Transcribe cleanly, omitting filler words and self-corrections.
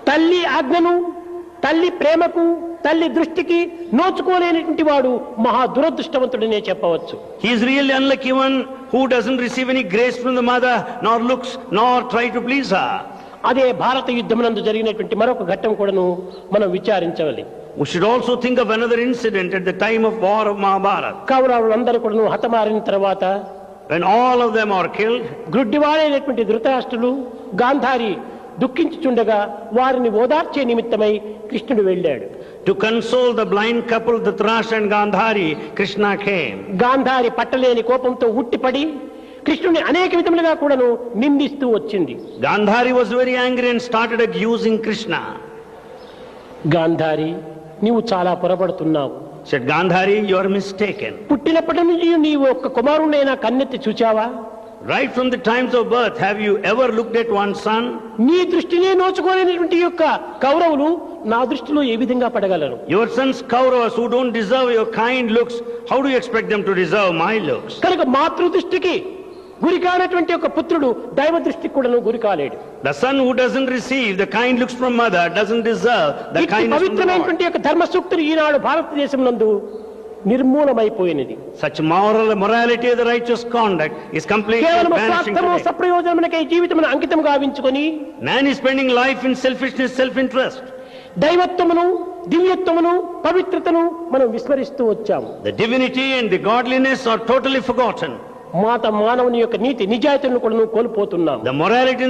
తల్లి ఆజ్ఞను, తల్లి ప్రేమకు, తల్లి దృష్టికి నోచుకోలేనటువంటి వాడు మహా దురదృష్టవంతుడనే చెప్పవచ్చు. He is really unlucky one who doesn't receive any grace from the mother, nor looks, nor try to please her. అదే భారత యుద్ధమునందు జరిగినటువంటి మరొక ఘట్టం కూడాను మనం విచారించాలి. We should also think of another incident at the time of war of Mahabharata. కౌరవులందరూ కూడాను హతమారిన తర్వాత When all of them are killed, గ్రుడ్డివాడైనటువంటి ధృతరాష్ట్రులు Gandhari దుఃఖించుచుండగా వారిని ఓదార్చే నిమిత్తమై కృష్ణుడు వెళ్ళాడు. to console the blind couple Dhritarashtra and Gandhari, Krishna came. Gandhari పట్టలేని కోపంతో ఉట్టిపడి కృష్ణుని అనేక విధములుగా కూడాను నిందిస్తూ వచ్చింది. Gandhari was very angry and started accusing Krishna. Gandhari, నీవు చాలా పొరపడుతున్నావు. Said Gandhari, you are mistaken. పుట్టినప్పటి నుంచి నీవు ఒక్క కుమారుడైనా కన్నెత్తి చూచావా? Right from the times of birth, have you ever looked at one son? నీ దృష్టినే నోచుకోలేనటువంటి యొక్క కౌరవులు నా దృష్టిలో ఏ విధంగా పడగలరు? Your sons Kauravas who don't deserve your kind looks, how do you expect them to deserve my looks? కనుక మాతృ దృష్టికి గురి కానటువంటి ఒక పుత్రుడు దైవ దృష్టికి కూడా గురి కాలేడు. The son who doesn't receive the kind looks from mother doesn't deserve the kindness from the Lord. పవిత్రమైనటువంటి యొక్క ధర్మ సూక్తులు ఈనాడు భారతదేశం నందు నిర్మూలమైపోయినది. Such morality of the righteous conduct is completely vanishing today. సప్రయోజనమునకై జీవితమును అంకితం గావించుకొని Man is spending life in selfishness, self-interest. దైవత్వమును, దివ్యత్వమును, పవిత్రతను మనం విస్మరిస్తూ వచ్చాము. The divinity and the godliness are totally forgotten. మానవుని యొక్క నీతి నిజాయితీలను కూడా కోల్పోతున్నాం. The morality